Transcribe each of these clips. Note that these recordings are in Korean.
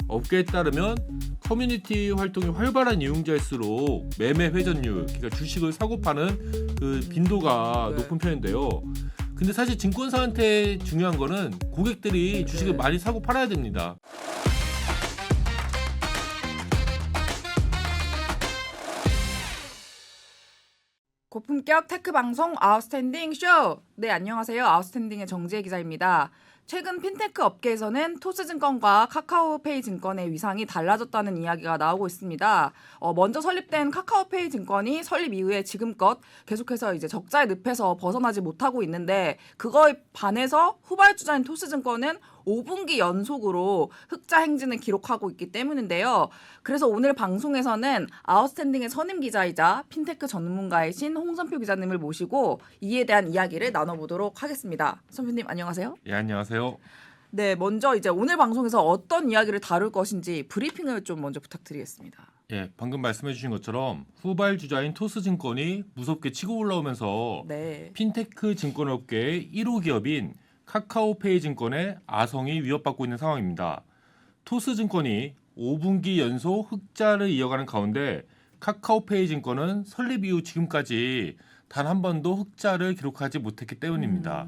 업계에 따르면 커뮤니티 활동이 활발한 이용자일수록 매매 회전율, 그러니까 주식을 사고 파는 그 빈도가 네. 높은 편인데요. 근데 사실 증권사한테 중요한 거는 고객들이 주식을 네. 많이 사고 팔아야 됩니다. 고품격 테크 방송 아웃스탠딩 쇼. 네, 안녕하세요. 아웃스탠딩의 정지혜 기자입니다. 최근 핀테크 업계에서는 토스증권과 카카오페이 증권의 위상이 달라졌다는 이야기가 나오고 있습니다. 먼저 설립된 카카오페이 증권이 설립 이후에 지금껏 계속해서 이제 적자의 늪에서 벗어나지 못하고 있는데, 그거에 반해서 후발주자인 토스증권은 5분기 연속으로 흑자 행진을 기록하고 있기 때문인데요. 그래서 오늘 방송에서는 아웃스탠딩의 선임 기자이자 핀테크 전문가이신 홍선표 기자님을 모시고 이에 대한 이야기를 나눠보도록 하겠습니다. 선표님 안녕하세요. 예, 안녕하세요. 네, 먼저 이제 오늘 방송에서 어떤 이야기를 다룰 것인지 브리핑을 좀 먼저 부탁드리겠습니다. 예, 방금 말씀해 주신 것처럼 후발주자인 토스증권이 무섭게 치고 올라오면서 네. 핀테크 증권업계의 1호 기업인 카카오페이 증권의 아성이 위협받고 있는 상황입니다. 토스증권이 5분기 연속 흑자를 이어가는 가운데 카카오페이 증권은 설립 이후 지금까지 단 한 번도 흑자를 기록하지 못했기 때문입니다.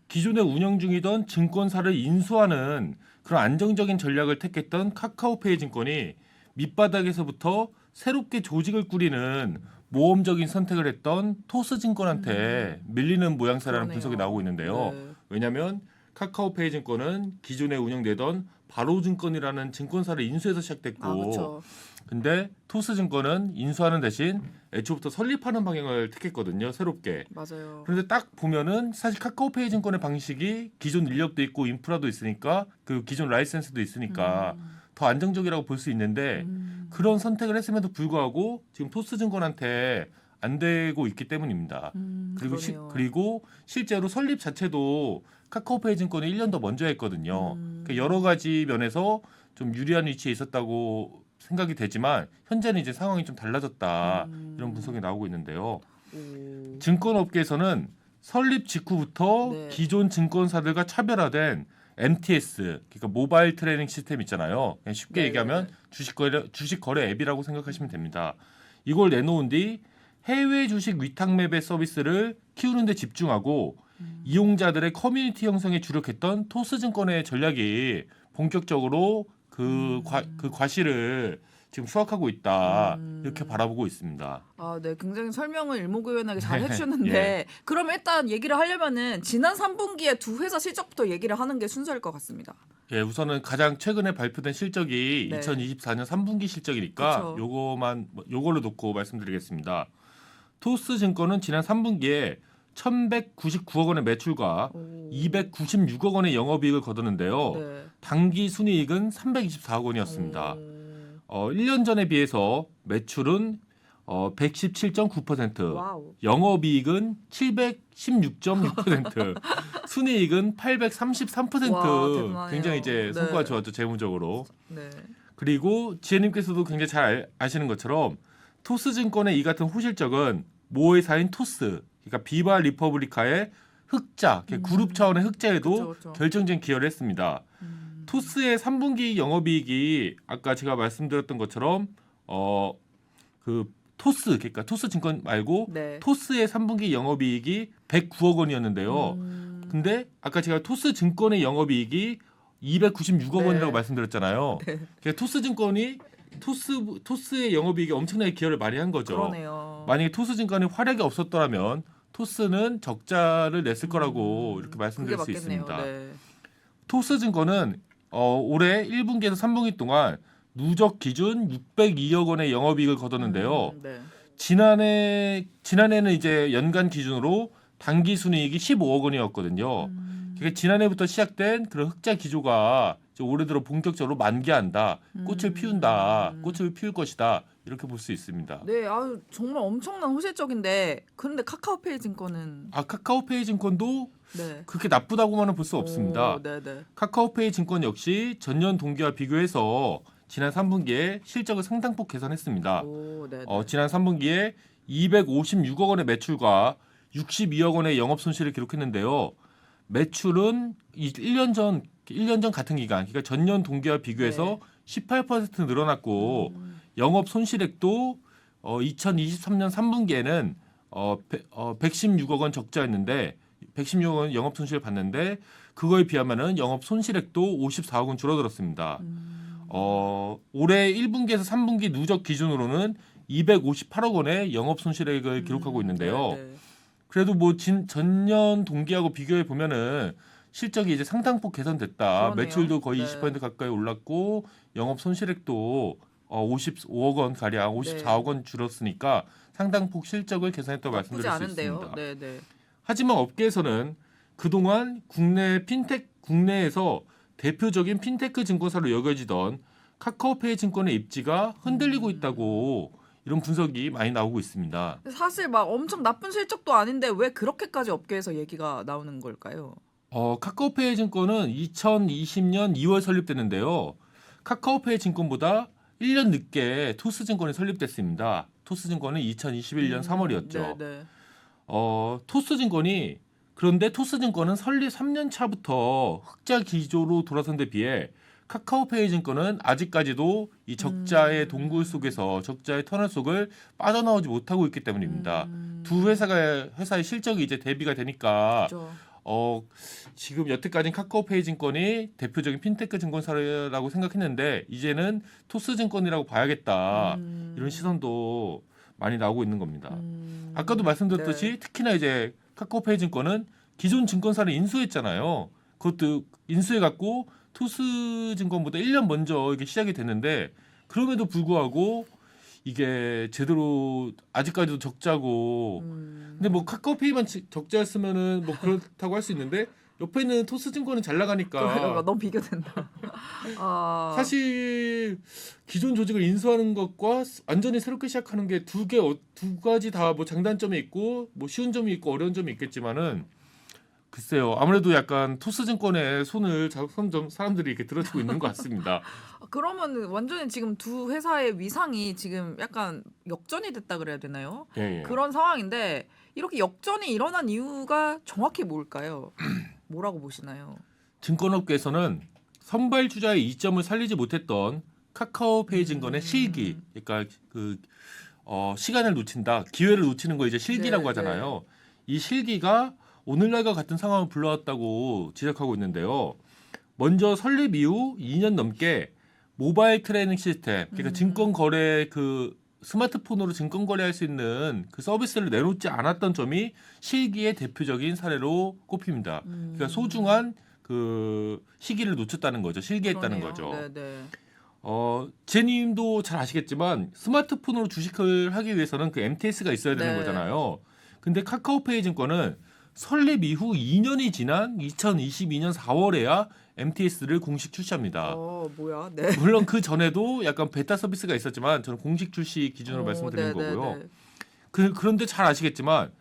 기존에 운영 중이던 증권사를 인수하는 그런 안정적인 전략을 택했던 카카오페이 증권이 밑바닥에서부터 새롭게 조직을 꾸리는 모험적인 선택을 했던 토스증권한테 밀리는 모양새라는 그러네요. 분석이 나오고 있는데요. 네. 왜냐하면 카카오페이 증권은 기존에 운영되던 바로증권이라는 증권사를 인수해서 시작됐고, 그렇죠. 근데 토스증권은 인수하는 대신 애초부터 설립하는 방향을 택했거든요. 새롭게. 맞아요. 그런데 딱 보면은 사실 카카오페이 증권의 방식이 기존 인력도 있고 인프라도 있으니까 그 기존 라이센스도 있으니까 더 안정적이라고 볼 수 있는데 그런 선택을 했음에도 불구하고 지금 토스증권한테 안 되고 있기 때문입니다. 그러네요. 그리고 실제로 설립 자체도 카카오페이 증권이 1년 더 먼저 했거든요. 그러니까 여러 가지 면에서 좀 유리한 위치에 있었다고 생각이 되지만 현재는 이제 상황이 좀 달라졌다. 이런 분석이 나오고 있는데요. 오. 증권업계에서는 설립 직후부터 네. 기존 증권사들과 차별화된 MTS, 그러니까 모바일 트레이딩 시스템 있잖아요. 그냥 쉽게 네. 얘기하면 주식 거래 앱이라고 생각하시면 됩니다. 이걸 내놓은 뒤 해외 주식 위탁 매매 서비스를 키우는 데 집중하고 이용자들의 커뮤니티 형성에 주력했던 토스증권의 전략이 본격적으로 그 과실을 지금 수확하고 있다. 이렇게 바라보고 있습니다. 아, 네. 굉장히 설명을 일목요연하게 잘 네. 해주셨는데 예. 그럼 일단 얘기를 하려면은 지난 3분기에 두 회사 실적부터 얘기를 하는 게 순서일 것 같습니다. 예, 우선은 가장 최근에 발표된 실적이 네. 2024년 3분기 실적이니까 그쵸. 요걸로 놓고 말씀드리겠습니다. 토스증권은 지난 3분기에 1,199억 원의 매출과 296억 원의 영업이익을 거뒀는데요. 네. 당기 순이익은 324억 원이었습니다. 1년 전에 비해서 매출은 117.9%, 와우. 영업이익은 716.6%, 순이익은 833%. 와, 대단하네요. 굉장히 이제 성과가 네. 좋았죠, 재무적으로. 네. 그리고 지혜님께서도 굉장히 잘 아시는 것처럼 토스증권의 이 같은 호실적은 모회사인 토스, 그러니까 비바 리퍼블리카의 흑자, 그룹 차원의 흑자에도 그쵸. 결정적인 기여를 했습니다. 토스의 3분기 영업이익이 아까 제가 말씀드렸던 것처럼 그러니까 토스증권 말고 네. 토스의 3분기 영업이익이 109억 원이었는데요. 근데 아까 제가 토스증권의 영업이익이 296억 네. 원이라고 말씀드렸잖아요. 네. 그러니까 토스증권이 토스의 영업이익에 엄청나게 기여를 많이 한 거죠. 그러네요. 만약에 토스증권이 활약이 없었더라면 토스는 적자를 냈을 거라고 이렇게 그게 말씀드릴 수 맞겠네요. 있습니다. 네. 토스증권은 올해 1분기에서 3분기 동안 누적 기준 602억 원의 영업이익을 거뒀는데요. 네. 지난해는 이제 연간 기준으로 당기 순이익이 15억 원이었거든요. 그러니까 지난해부터 시작된 그런 흑자 기조가 이제 올해 들어 본격적으로 만개한다, 꽃을 피운다, 꽃을 피울 것이다 이렇게 볼 수 있습니다. 네, 아유 정말 엄청난 호실적인데 그런데 카카오페이 증권은 카카오페이 증권도 네. 그렇게 나쁘다고만은 볼 수 없습니다. 네네. 카카오페이 증권 역시 전년 동기와 비교해서 지난 3분기에 실적을 상당폭 개선했습니다. 오, 네. 지난 3분기에 256억 원의 매출과 62억 원의 영업 손실을 기록했는데요. 매출은 1년 전 같은 기간, 그러니까 전년 동기와 비교해서 18% 늘어났고 영업 손실액도 2023년 3분기에는 116억 원 적자였는데 116억 원 영업 손실을 봤는데 그거에 비하면은 영업 손실액도 54억 원 줄어들었습니다. 올해 1분기에서 3분기 누적 기준으로는 258억 원의 영업 손실액을 기록하고 있는데요. 네. 그래도 뭐 전년 동기하고 비교해 보면은 실적이 이제 상당폭 개선됐다. 그러네요. 매출도 거의 네. 20% 가까이 올랐고 영업 손실액도 55억 원 가량, 54억 원 줄었으니까 상당폭 실적을 개선했다고 나쁘지 말씀드릴 수 않은데요. 있습니다. 네. 하지만 업계에서는 그동안 국내에서 대표적인 핀테크 증권사로 여겨지던 카카오페이 증권의 입지가 흔들리고 있다고 이런 분석이 많이 나오고 있습니다. 사실 막 엄청 나쁜 실적도 아닌데 왜 그렇게까지 업계에서 얘기가 나오는 걸까요? 카카오페이 증권은 2020년 2월 설립됐는데요. 카카오페이 증권보다 1년 늦게 토스증권이 설립됐습니다. 토스증권은 2021년 3월이었죠. 네. 토스증권이 그런데 토스증권은 설립 3년 차부터 흑자 기조로 돌아선 데 비해 카카오페이 증권은 아직까지도 이 적자의 동굴 속에서 적자의 터널 속을 빠져나오지 못하고 있기 때문입니다. 두 회사의 실적이 이제 대비가 되니까 그렇죠. 지금 여태까지 카카오페이 증권이 대표적인 핀테크 증권사라고 생각했는데 이제는 토스증권이라고 봐야겠다. 이런 시선도 많이 나오고 있는 겁니다. 아까도 말씀드렸듯이 네. 특히나 이제 카카오페이 증권은 기존 증권사를 인수했잖아요. 그것도 인수해갖고 토스증권보다 1년 먼저 이게 시작이 됐는데 그럼에도 불구하고 이게 제대로 아직까지도 적자고 근데 뭐 카카오페이만 적자였으면은 뭐 그렇다고 할 수 있는데 옆에는 토스증권은 잘 나가니까 너무 비교된다. 사실 기존 조직을 인수하는 것과 완전히 새롭게 시작하는 게 두 가지 다 뭐 장단점이 있고 뭐 쉬운 점이 있고 어려운 점이 있겠지만은 글쎄요 아무래도 약간 토스증권의 손을 점점 사람들이 이렇게 들어주고 있는 것 같습니다. 그러면 완전히 지금 두 회사의 위상이 지금 약간 역전이 됐다 그래야 되나요? 예. 그런 상황인데 이렇게 역전이 일어난 이유가 정확히 뭘까요? 뭐라고 보시나요? 증권업계에서는 선발 주자의 이점을 살리지 못했던 카카오페이 증권의 실기, 그러니까 시간을 놓친다, 기회를 놓치는 거 이제 실기라고 네, 하잖아요. 이 실기가 오늘날과 같은 상황을 불러왔다고 지적하고 있는데요. 먼저 설립 이후 2년 넘게 모바일 트레이닝 시스템, 그러니까 증권 거래 스마트폰으로 증권 거래할 수 있는 그 서비스를 내놓지 않았던 점이 실기의 대표적인 사례로 꼽힙니다. 그러니까 소중한 그 시기를 놓쳤다는 거죠. 실기했다는 거죠. 네. 제님도 잘 아시겠지만 스마트폰으로 주식을 하기 위해서는 그 MTS가 있어야 되는 네. 거잖아요. 근데 카카오페이 증권은 설립 이후 2년이 지난 2022년 4월에야 MTS를 공식 출시합니다. 뭐야? 네. 물론 그 전에도 약간 베타 서비스가 있었지만 저는 공식 출시 기준으로 말씀드리는 거고요. 그런데 잘 아시겠지만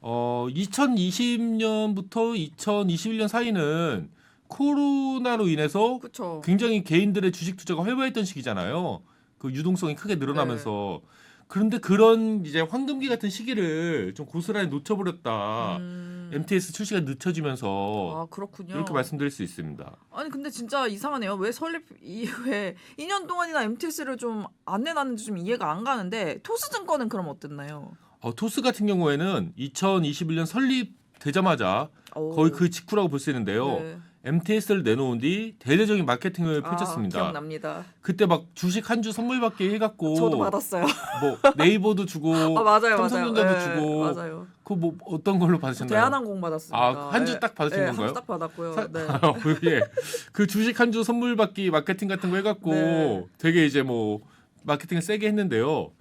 2020년부터 2021년 사이는 코로나로 인해서 그렇죠. 굉장히 개인들의 주식 투자가 활발했던 시기잖아요. 그 유동성이 크게 늘어나면서 그런데 그런 이제 황금기 같은 시기를 좀 고스란히 놓쳐버렸다. MTS 출시가 늦춰지면서 그렇군요. 이렇게 말씀드릴 수 있습니다. 아니 근데 진짜 이상하네요. 왜 설립 이후에 2년 동안이나 MTS를 좀 안 내놨는지 좀 이해가 안 가는데 토스증권은 그럼 어땠나요? 토스 같은 경우에는 2021년 설립되자마자 거의 그 직후라고 볼 수 있는데요. 네. MTS를 내놓은 뒤 대대적인 마케팅을 펼쳤습니다. 기억납니다. 그때 막 주식 한 주 선물 받기 해갖고 저도 받았어요. 뭐 네이버도 주고 맞아요. 삼성전자도 네, 주고 맞아요. 그 뭐 어떤 걸로 받으셨나요? 대한항공 받았습니다. 한 주 딱 받으신 건가요? 한 주 딱 받았고요. 네. 예. 그 주식 한 주 선물 받기 마케팅 같은 거 해갖고 네. 되게 이제 뭐 마케팅을 세게 했는데요.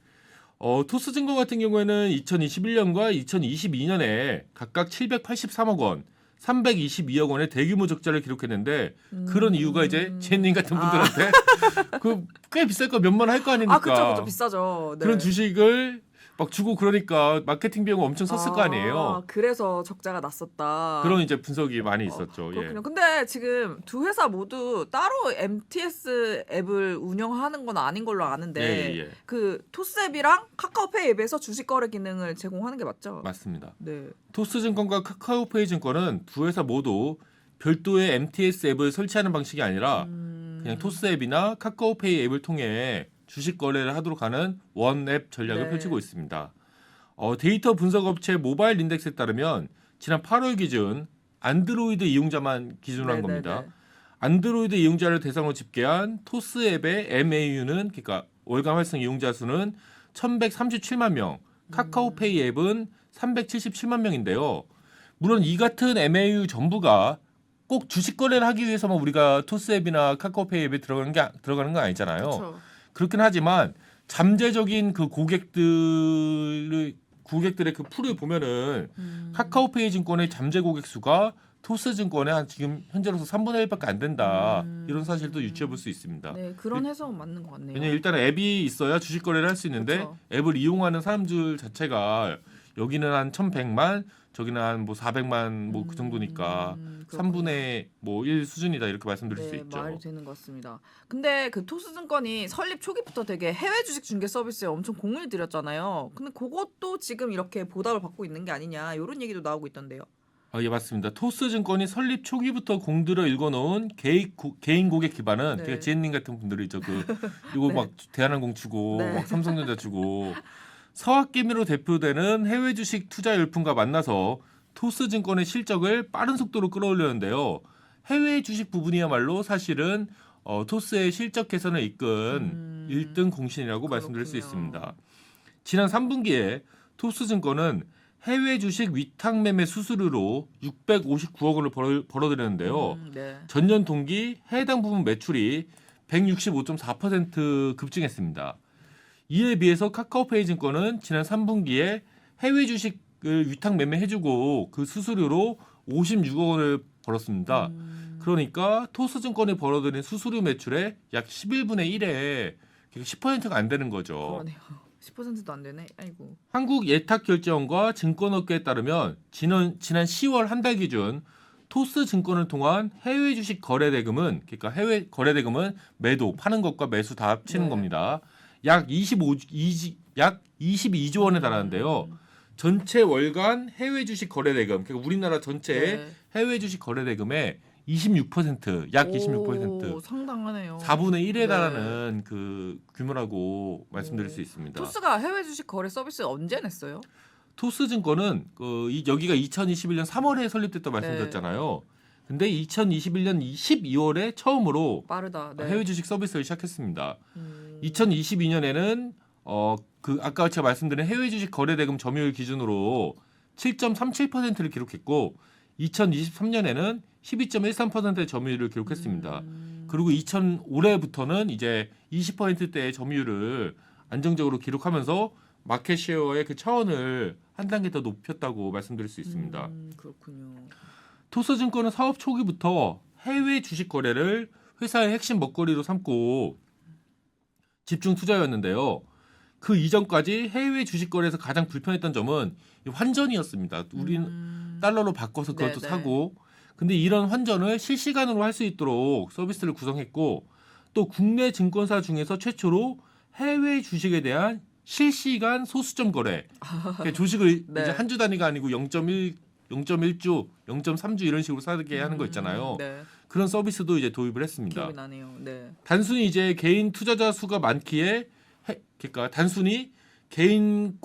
토스증권 같은 경우에는 2021년과 2022년에 각각 783억 원, 322억 원의 대규모 적자를 기록했는데 그런 이유가 이제 제님 같은 분들한테 그 꽤 비쌀 거 몇만 할 거 아닙니까? 그렇죠. 비싸죠. 네. 그런 주식을 막 주고 그러니까 마케팅 비용을 엄청 썼을 거 아니에요. 그래서 적자가 났었다. 그런 이제 분석이 많이 있었죠. 그렇군요. 근데 지금 두 회사 모두 따로 MTS 앱을 운영하는 건 아닌 걸로 아는데 예. 그 토스 앱이랑 카카오페이 앱에서 주식 거래 기능을 제공하는 게 맞죠? 맞습니다. 네. 토스증권과 카카오페이 증권은 두 회사 모두 별도의 MTS 앱을 설치하는 방식이 아니라 그냥 토스 앱이나 카카오페이 앱을 통해 주식 거래를 하도록 하는 원 앱 전략을 네. 펼치고 있습니다. 데이터 분석 업체 모바일 인덱스에 따르면 지난 8월 기준 안드로이드 이용자만 기준으로 한 겁니다. 안드로이드 이용자를 대상으로 집계한 토스 앱의 MAU는 그러니까 월간 활성 이용자 수는 1,137만 명, 카카오페이 앱은 377만 명인데요. 물론 이 같은 MAU 전부가 꼭 주식 거래를 하기 위해서만 우리가 토스 앱이나 카카오페이 앱에 들어가는 건 아니잖아요. 그렇죠. 그렇긴 하지만 잠재적인 그 고객들의 그 풀을 보면은 카카오페이 증권의 잠재 고객 수가 토스 증권의 한 지금 현재로서 3분의 1밖에 안 된다. 이런 사실도 유추해 볼 수 있습니다. 네, 그런 해석은 맞는 것 같네요. 왜냐면 일단 앱이 있어야 주식 거래를 할 수 있는데 그쵸. 앱을 이용하는 사람들 자체가 여기는 한 1,100만, 저기는 한 뭐 400만 뭐 그 정도니까 그렇군요. 3분의 뭐 1 수준이다 이렇게 말씀드릴 수 네, 있죠. 말이 되는 것 같습니다. 근데 그 토스증권이 설립 초기부터 되게 해외 주식 중개 서비스에 엄청 공을 들였잖아요. 근데 그것도 지금 이렇게 보답을 받고 있는 게 아니냐 이런 얘기도 나오고 있던데요. 예, 맞습니다. 토스 증권이 설립 초기부터 공들여 읽어놓은 개인 고객 기반은 네. 그러니까 지혜님 같은 분들이죠. 이거 네. 막 대한항공 주고 네. 막 삼성전자 주고 서학개미로 대표되는 해외 주식 투자 열풍과 만나서 토스 증권의 실적을 빠른 속도로 끌어올렸는데요. 해외 주식 부분이야말로 사실은 토스의 실적 개선을 이끈 1등 공신이라고 말씀드릴 수 그렇군요. 있습니다. 지난 3분기에 토스 증권은 해외 주식 위탁 매매 수수료로 659억 원을 벌어들였는데요. 네. 전년 동기 해당 부분 매출이 165.4% 급증했습니다. 이에 비해서 카카오페이 증권은 지난 3분기에 해외 주식을 위탁 매매해주고 그 수수료로 56억 원을 벌었습니다. 그러니까 토스 증권이 벌어들인 수수료 매출의 약 11분의 1에 10%가 안 되는 거죠. 그러네요. 10%도 안 되네. 아이고. 한국예탁결제원과 증권업계에 따르면 지난 10월 한 달 기준 토스 증권을 통한 해외 주식 거래 대금은 그러니까 해외 거래 대금은 매도 파는 것과 매수 다 합치는 네. 겁니다. 약 22조 원에 달하는데요. 전체 월간 해외 주식 거래 대금 그러니까 우리나라 전체의 네. 해외 주식 거래 대금의 26%, 약 26%, 오, 상당하네요. 4분의 1에 네. 달하는 그 규모라고 말씀드릴 오. 수 있습니다. 토스가 해외 주식 거래 서비스 언제 냈어요? 토스 증권은 여기가 2021년 3월에 설립됐다고 네. 말씀드렸잖아요. 근데 2021년 12월에 처음으로 빠르다. 네. 해외 주식 서비스를 시작했습니다. 음. 2022년에는 아까 제가 말씀드린 해외 주식 거래 대금 점유율 기준으로 7.37%를 기록했고 2023년에는 12.13%의 점유율을 기록했습니다. 그리고 올해부터는 이제 20%대의 점유율을 안정적으로 기록하면서 마켓 쉐어의 그 차원을 한 단계 더 높였다고 말씀드릴 수 있습니다. 그렇군요. 토스 증권은 사업 초기부터 해외 주식 거래를 회사의 핵심 먹거리로 삼고 집중 투자였는데요. 그 이전까지 해외 주식 거래에서 가장 불편했던 점은 이 환전이었습니다. 우리는 달러로 바꿔서 그것도 네네. 사고 근데 이런 환전을 실시간으로 할 수 있도록 서비스를 구성했고 또 국내 증권사 중에서 최초로 해외 주식에 대한 실시간 소수점 거래 그러니까 주식을 네. 이제 한 주 단위가 아니고 0.1주, 0.3주 이런 식으로 사게 하는 거 있잖아요. 네. 그런 서비스도 이제 도입을 했습니다. 기억이 나네요. 네. 단순히 이제 개인 투자자 수가 많기에 그러니까 단순히 개인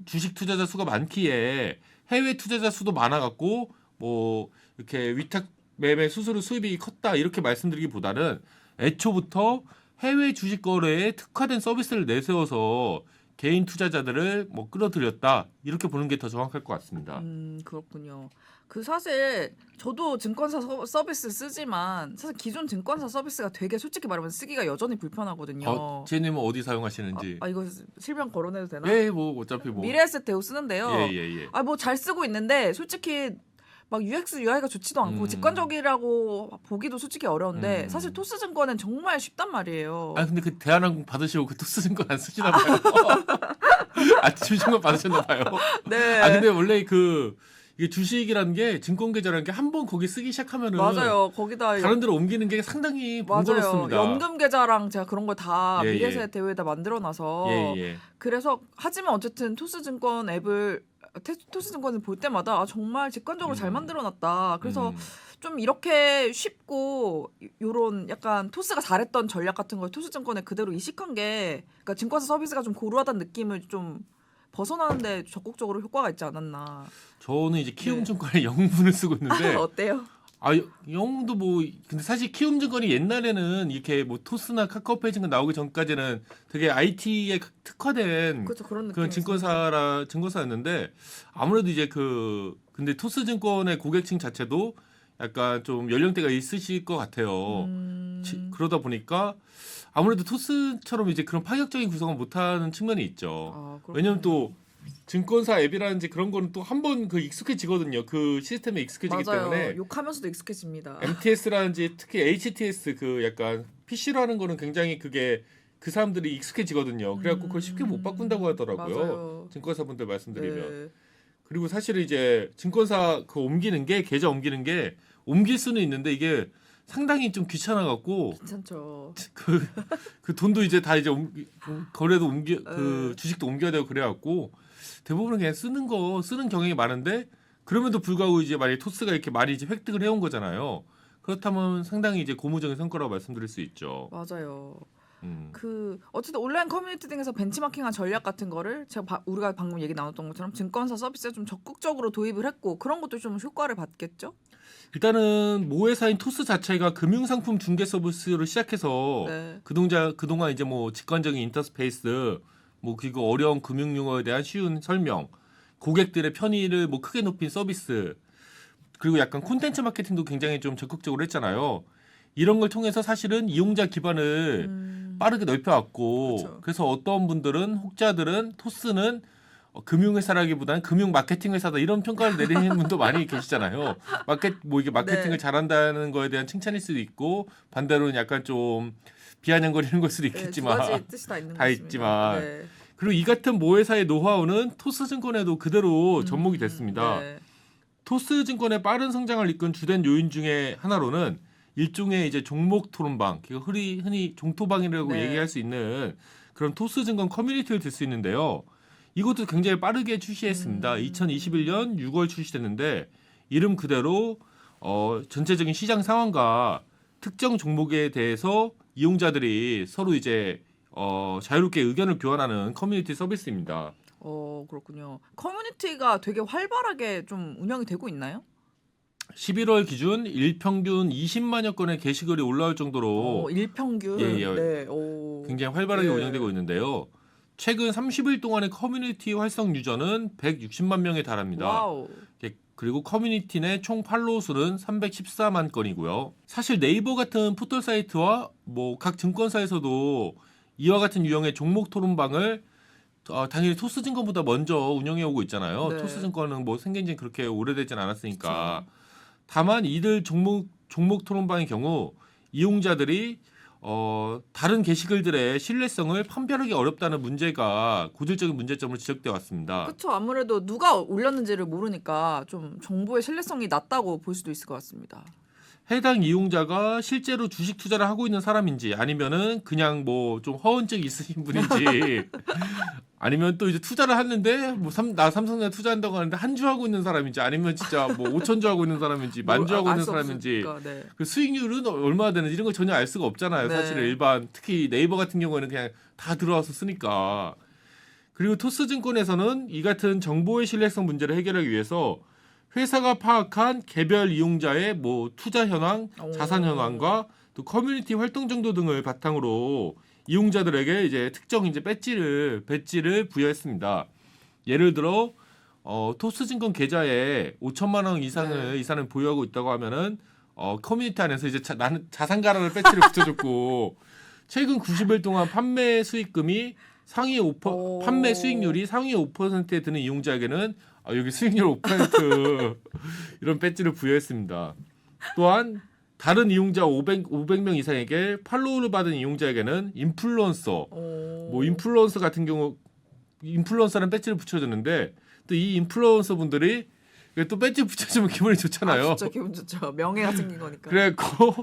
주식 투자자 수가 많기에 해외 투자자 수도 많아갖고 뭐 이렇게 위탁 매매 수수료 수입이 컸다 이렇게 말씀드리기보다는 애초부터 해외 주식 거래에 특화된 서비스를 내세워서 개인 투자자들을 뭐 끌어들였다 이렇게 보는 게 더 정확할 것 같습니다. 그렇군요. 그 사실 저도 증권사 서비스 쓰지만 사실 기존 증권사 서비스가 되게 솔직히 말하면 쓰기가 여전히 불편하거든요. 제님은 어디 사용하시는지? 이거 실명 거론해도 되나? 예, 뭐 어차피 뭐 미래에셋 대우 쓰는데요. 예. 뭐 잘 쓰고 있는데 솔직히 막 UX, UI가 좋지도 않고 직관적이라고 보기도 솔직히 어려운데 사실 토스증권은 정말 쉽단 말이에요. 근데 그 대한항공 받으시고 그 토스 증권 안 쓰시나 봐요. 주식만 받으셨나 봐요. 네. 근데 원래 이게 주식이라는 게 증권 계좌라는 게 한 번 거기 쓰기 시작하면은 맞아요. 거기다 다른 데로 옮기는 게 상당히 맞아요. 번거롭습니다. 연금 계좌랑 제가 그런 걸 다 예, 미래에셋 대우에다 만들어놔서 예. 그래서 하지만 어쨌든 토스증권 앱을 토스증권을 볼 때마다 정말 직관적으로 잘 만들어놨다. 그래서 좀 이렇게 쉽고 요런 약간 토스가 잘했던 전략 같은 걸 토스증권에 그대로 이식한 게 그러니까 증권사 서비스가 좀 고루하다는 느낌을 좀 벗어나는데 적극적으로 효과가 있지 않았나. 저는 이제 네. 키움증권의 영문을 쓰고 있는데 어때요? 영도 뭐 근데 사실 키움증권이 옛날에는 이렇게 뭐 토스나 카카오페이 증권 나오기 전까지는 되게 IT에 특화된 그렇죠. 그런 그런 느낌. 증권사였는데 아무래도 이제 근데 토스증권의 고객층 자체도 약간 좀 연령대가 있으실 것 같아요. 그러다 보니까 아무래도 토스처럼 이제 그런 파격적인 구성을 못하는 측면이 있죠. 그렇군요. 왜냐면 또 증권사 앱이라든지 그런 거는 또 한 번 익숙해지거든요. 그 시스템에 익숙해지기 맞아요. 때문에 욕하면서도 익숙해집니다. MTS라든지 특히 HTS 그 약간 PC로 하는 거는 굉장히 그게 그 사람들이 익숙해지거든요. 그래갖고 그걸 쉽게 못 바꾼다고 하더라고요. 맞아요. 증권사분들 말씀드리면. 네. 그리고 사실은 이제 증권사 계좌 옮기는 게 옮길 수는 있는데 이게 상당히 좀 귀찮아갖고 괜찮죠. 그 돈도 이제 다 이제 거래도 네. 주식도 옮겨야 되고 그래갖고 대부분은 그냥 쓰는 경향이 많은데 그럼에도 불구하고 이제 만약 토스가 이렇게 많이 이제 획득을 해온 거잖아요. 그렇다면 상당히 이제 고무적인 성과라고 말씀드릴 수 있죠. 맞아요. 음. 어쨌든 온라인 커뮤니티 등에서 벤치마킹한 전략 같은 거를 우리가 방금 얘기 나눴던 것처럼 증권사 서비스에 좀 적극적으로 도입을 했고 그런 것도 좀 효과를 받겠죠? 일단은 모 회사인 토스 자체가 금융상품 중개 서비스를 시작해서 네. 그동안 이제 뭐 직관적인 인터스페이스 뭐 그리고 어려운 금융 용어에 대한 쉬운 설명, 고객들의 편의를 뭐 크게 높인 서비스 그리고 약간 콘텐츠 마케팅도 굉장히 좀 적극적으로 했잖아요. 이런 걸 통해서 사실은 이용자 기반을 빠르게 넓혀왔고 그쵸. 그래서 어떤 분들은 혹자들은 토스는 금융회사라기보다는 금융 마케팅 회사다 이런 평가를 내리는 분도 많이 계시잖아요. 이게 마케팅을 네. 잘한다는 거에 대한 칭찬일 수도 있고 반대로는 약간 좀 비아냥거리는 걸 수도 네, 두 있겠지만 가지 뜻이 다 있는 다 것 있지만 같습니다. 네. 그리고 이 같은 모회사의 노하우는 토스증권에도 그대로 접목이 됐습니다. 네. 토스증권의 빠른 성장을 이끈 주된 요인 중에 하나로는 일종의 이제 종목 토론방, 흔히 종토방이라고 네. 얘기할 수 있는 그런 토스증권 커뮤니티를 들 수 있는데요. 이것도 굉장히 빠르게 출시했습니다. 2021년 6월 출시됐는데 이름 그대로 전체적인 시장 상황과 특정 종목에 대해서 이용자들이 서로 이제 자유롭게 의견을 교환하는 커뮤니티 서비스입니다. 그렇군요. 커뮤니티가 되게 활발하게 좀 운영이 되고 있나요? 11월 기준 일평균 20만여 건의 게시글이 올라올 정도로 일평균. 예, 예. 네. 굉장히 활발하게 네. 운영되고 있는데요. 최근 30일 동안의 커뮤니티 활성 유저는 160만 명에 달합니다. 와우. 그리고 커뮤니티 내 총 팔로우 수는 314만 건이고요. 사실 네이버 같은 포털 사이트와 뭐 각 증권사에서도 이와 같은 유형의 종목 토론방을 당연히 토스증권보다 먼저 운영해 오고 있잖아요. 네. 토스증권은 뭐 생긴 지 그렇게 오래되진 않았으니까. 다만 이들 종목 토론방의 경우 이용자들이 다른 게시글들의 신뢰성을 판별하기 어렵다는 문제가 고질적인 문제점으로 지적되어 왔습니다. 그렇죠. 아무래도 누가 올렸는지를 모르니까 좀 정보의 신뢰성이 낮다고 볼 수도 있을 것 같습니다. 해당 이용자가 실제로 주식 투자를 하고 있는 사람인지 아니면은 그냥 뭐 좀 허언증이 있으신 분인지 아니면 또 이제 투자를 하는데 나 삼성에 투자한다고 하는데 한 주 하고 있는 사람인지 아니면 진짜 뭐 5천 주 하고 있는 사람인지 만 주 하고 있는 사람인지 네. 그 수익률은 얼마나 되는지 이런 걸 전혀 알 수가 없잖아요. 네. 사실 일반 특히 네이버 같은 경우에는 그냥 다 들어와서 쓰니까. 그리고 토스증권에서는 이 같은 정보의 신뢰성 문제를 해결하기 위해서 회사가 파악한 개별 이용자의 뭐 투자 현황, 자산 현황과 또 커뮤니티 활동 정도 등을 바탕으로 이용자들에게 이제 특정 이제 배지를 부여했습니다. 예를 들어 토스증권 계좌에 5천만 원 이상을 보유하고 있다고 하면은 커뮤니티 안에서 이제 나는 자산가라를 배지를 붙여줬고 최근 90일 동안 판매 수익률이 상위 5%에 드는 이용자에게는 여기 수익률 5% 이런 배지를 부여했습니다. 또한 다른 이용자 500명 이상에게 팔로우를 받은 이용자에게는 인플루언서, 뭐 인플루언서 같은 경우 인플루언서라는 배지를 붙여줬는데 또 이 인플루언서 분들이 또 배지 붙여주면 기분이 좋잖아요. 진짜 기분 좋죠. 명예가 생긴 거니까. 그래갖고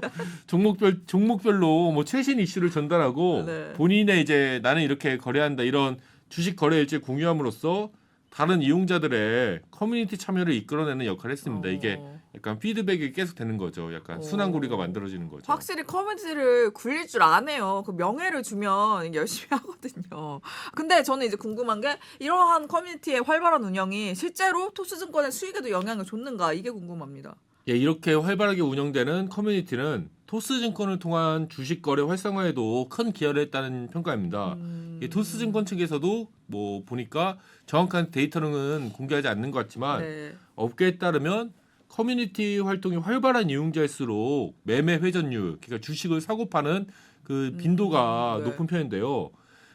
종목별로 뭐 최신 이슈를 전달하고 네. 본인의 이제 나는 이렇게 거래한다 이런 주식 거래 일지 공유함으로써 다른 이용자들의 커뮤니티 참여를 이끌어내는 역할을 했습니다. 이게 약간 피드백이 계속 되는 거죠. 약간 순환고리가 만들어지는 거죠. 확실히 커뮤니티를 굴릴 줄 아네요. 그 명예를 주면 열심히 하거든요. 근데 저는 이제 궁금한 게 이러한 커뮤니티의 활발한 운영이 실제로 토스증권의 수익에도 영향을 줬는가 이게 궁금합니다. 예, 이렇게 활발하게 운영되는 커뮤니티는 토스증권을 통한 주식 거래 활성화에도 큰 기여를 했다는 평가입니다. 예, 토스증권 측에서도 뭐 보니까 정확한 데이터는 공개하지 않는 것 같지만 네. 업계에 따르면 커뮤니티 활동이 활발한 이용자일수록 매매 회전율, 그러니까 주식을 사고 파는 그 빈도가 네. 높은 편인데요.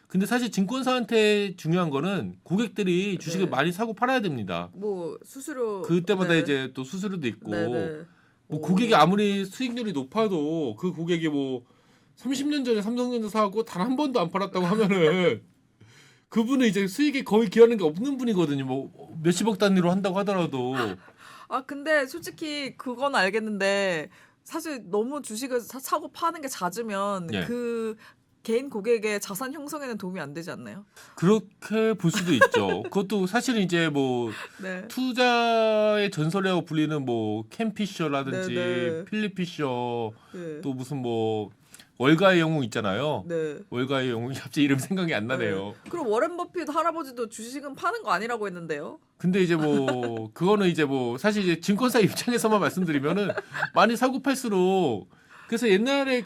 근데 사실 증권사한테 중요한 거는 고객들이 주식을 네. 많이 사고 팔아야 됩니다. 뭐 수수료 그때마다 네. 이제 또 수수료도 있고 네. 뭐 고객이 아무리 수익률이 높아도 그 고객이 뭐 30년 전에 삼성전자 사고 단 한 번도 안 팔았다고 하면은 그분은 이제 수익에 거의 기여하는 게 없는 분이거든요. 뭐 몇십억 단위로 한다고 하더라도 아 근데 솔직히 그건 알겠는데 사실 너무 주식을 사고 파는 게 잦으면 예. 그 개인 고객의 자산 형성에는 도움이 안 되지 않나요? 그렇게 볼 수도 있죠. 그것도 사실은 이제 뭐 네. 투자의 전설이라고 불리는 뭐 켄 피셔라든지 네. 필립 피셔 네. 또 무슨 뭐 월가의 영웅 있잖아요. 네. 월가의 영웅이 갑자기 이름 생각이 안 나네요. 그럼 워렌 버핏 할아버지도 주식은 파는 거 아니라고 했는데요. 근데 이제 뭐 그거는 이제 뭐 사실 이제 증권사 입장에서만 말씀드리면은 많이 사고 팔수록 그래서 옛날에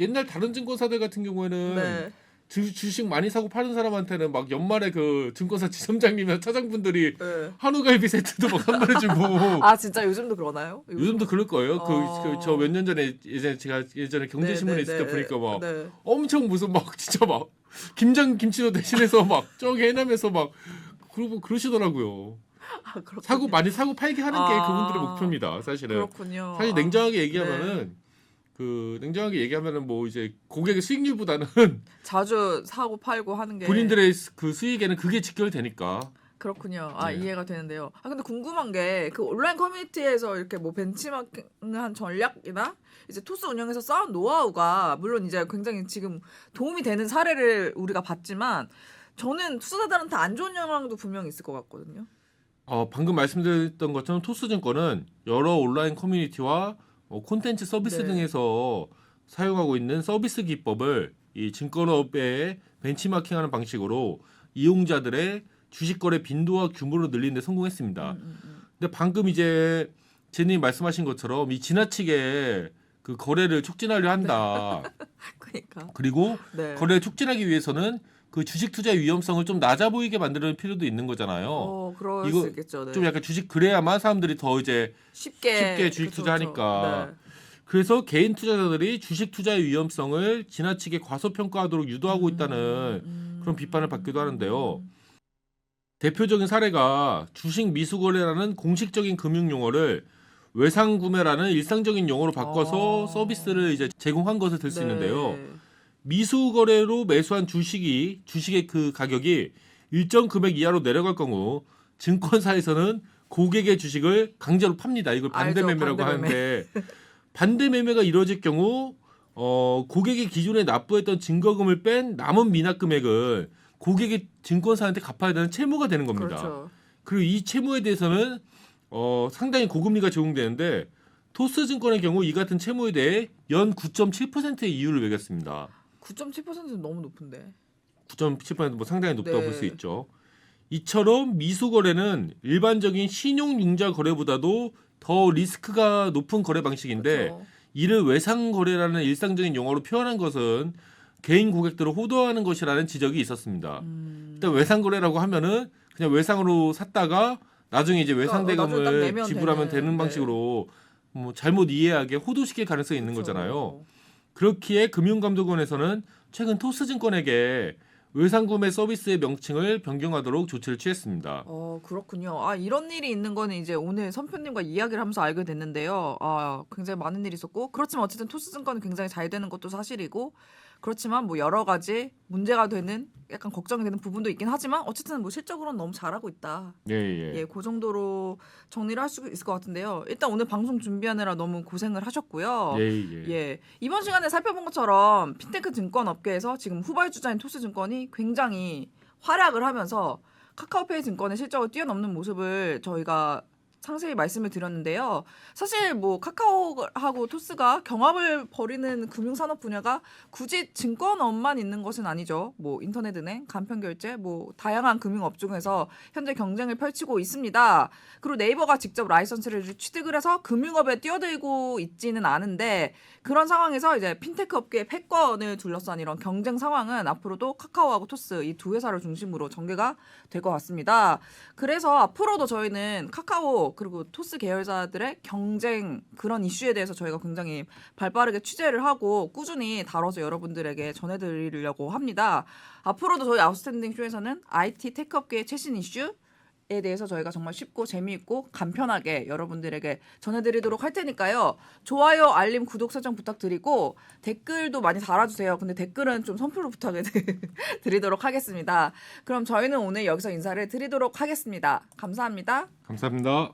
옛날 다른 증권사들 같은 경우에는 네. 주식 많이 사고 파는 사람한테는 막 연말에 그 증권사 지점장님이나 차장분들이 네. 한우갈비 세트도 막 선물해주고 아 진짜 요즘도 그러나요? 요즘도 그럴 거예요. 저 몇 년 전에 제가 예전에 경제신문에 있을 때 보니까 막 네. 엄청 무슨 막 진짜 막 김치도 대신해서 막 저기 해남에서 막 그러시더라고요. 아, 사고 많이 사고 팔게 하는 게 그분들의 목표입니다. 사실은. 그렇군요. 사실 냉정하게 얘기하면은 뭐 이제 고객의 수익률보다는 자주 사고 팔고 하는 게 본인들의 그 수익에는 그게 직결되니까. 그렇군요. 아 네. 이해가 되는데요. 아 근데 궁금한 게 그 온라인 커뮤니티에서 이렇게 뭐 벤치마킹한 전략이나 이제 토스 운영에서 쌓은 노하우가 물론 이제 굉장히 지금 도움이 되는 사례를 우리가 봤지만 저는 투자자들한테 안 좋은 영향도 분명히 있을 것 같거든요. 방금 말씀드렸던 것처럼 토스증권은 여러 온라인 커뮤니티와 콘텐츠 서비스 네. 등에서 사용하고 있는 서비스 기법을 이 증권업에 벤치마킹하는 방식으로 이용자들의 주식 거래 빈도와 규모를 늘리는 데 성공했습니다. 근데 방금 이제 제님 말씀하신 것처럼 이 지나치게 그 거래를 촉진하려 한다. 그러니까. 그리고 네. 거래를 촉진하기 위해서는 그 주식 투자의 위험성을 좀 낮아 보이게 만드는 필요도 있는 거잖아요. 그럴 이거 수 있겠죠. 네. 좀 약간 주식 그래야만 사람들이 더 이제 쉽게 주식 그쵸, 투자하니까. 그쵸. 그래서 개인 투자자들이 주식 투자의 위험성을 지나치게 과소평가하도록 유도하고 있다는 그런 비판을 받기도 하는데요. 대표적인 사례가 주식 미수거래라는 공식적인 금융 용어를 외상구매라는 일상적인 용어로 바꿔서 서비스를 이제 제공한 것을 들 수 있는데요. 미수거래로 매수한 주식의 그 가격이 일정 금액 이하로 내려갈 경우 증권사에서는 고객의 주식을 강제로 팝니다. 이걸 반대매매라고 알죠, 반대매매. 하는데 반대매매가 이루어질 경우 고객이 기존에 납부했던 증거금을 뺀 남은 미납 금액을 고객이 증권사한테 갚아야 되는 채무가 되는 겁니다. 그렇죠. 그리고 이 채무에 대해서는 상당히 고금리가 적용되는데 토스증권의 경우 이 같은 채무에 대해 연 9.7%의 이율을 매겼습니다. 9.7%는 너무 높은데. 9.7%뭐 상당히 높다고 네. 볼 수 있죠. 이처럼 미수거래는 일반적인 신용융자 거래보다도 더 리스크가 높은 거래 방식인데 그렇죠. 이를 외상거래라는 일상적인 용어로 표현한 것은 개인 고객들을 호도하는 것이라는 지적이 있었습니다. 일단 외상거래라고 하면은 그냥 외상으로 샀다가 나중에 이제 나중에 딱 외상대금을 내면 지불하면 되는 되는, 방식으로 뭐 잘못 이해하게 호도시킬 가능성이 있는 그렇죠. 거잖아요. 그렇기에 금융감독원에서는 최근 토스증권에게 외상구매 서비스의 명칭을 변경하도록 조치를 취했습니다. 그렇군요. 아, 이런 일이 있는 거는 이제 오늘 선표님과 이야기를 하면서 알게 됐는데요. 아, 굉장히 많은 일이 있었고, 그렇지만 어쨌든 토스증권은 굉장히 잘 되는 것도 사실이고, 그렇지만 뭐 여러 가지 문제가 되는 약간 걱정이 되는 부분도 있긴 하지만 어쨌든 뭐 실적으로는 너무 잘하고 있다. 예. 그 정도로 정리를 할 수 있을 것 같은데요. 일단 오늘 방송 준비하느라 너무 고생을 하셨고요. 예. 이번 시간에 살펴본 것처럼 핀테크 증권 업계에서 지금 후발주자인 토스증권이 굉장히 활약을 하면서 카카오페이 증권의 실적을 뛰어넘는 모습을 저희가 상세히 말씀을 드렸는데요. 사실 뭐 카카오하고 토스가 경합을 벌이는 금융산업 분야가 굳이 증권업만 있는 것은 아니죠. 뭐 인터넷 은행, 간편결제, 뭐 다양한 금융업 중에서 현재 경쟁을 펼치고 있습니다. 그리고 네이버가 직접 라이선스를 취득을 해서 금융업에 뛰어들고 있지는 않은데 그런 상황에서 이제 핀테크 업계의 패권을 둘러싼 이런 경쟁 상황은 앞으로도 카카오하고 토스 이 두 회사를 중심으로 전개가 될 것 같습니다. 그래서 앞으로도 저희는 카카오 그리고 토스 계열사들의 경쟁 그런 이슈에 대해서 저희가 굉장히 발빠르게 취재를 하고 꾸준히 다뤄서 여러분들에게 전해드리려고 합니다. 앞으로도 저희 아웃스탠딩 쇼에서는 IT 테크업계의 최신 이슈 에 대해서 저희가 정말 쉽고 재미있고 간편하게 여러분들에게 전해드리도록 할 테니까요. 좋아요, 알림, 구독 설정 부탁드리고 댓글도 많이 달아주세요. 근데 댓글은 좀 선플로 부탁을 드리도록 하겠습니다. 그럼 저희는 오늘 여기서 인사를 드리도록 하겠습니다. 감사합니다. 감사합니다.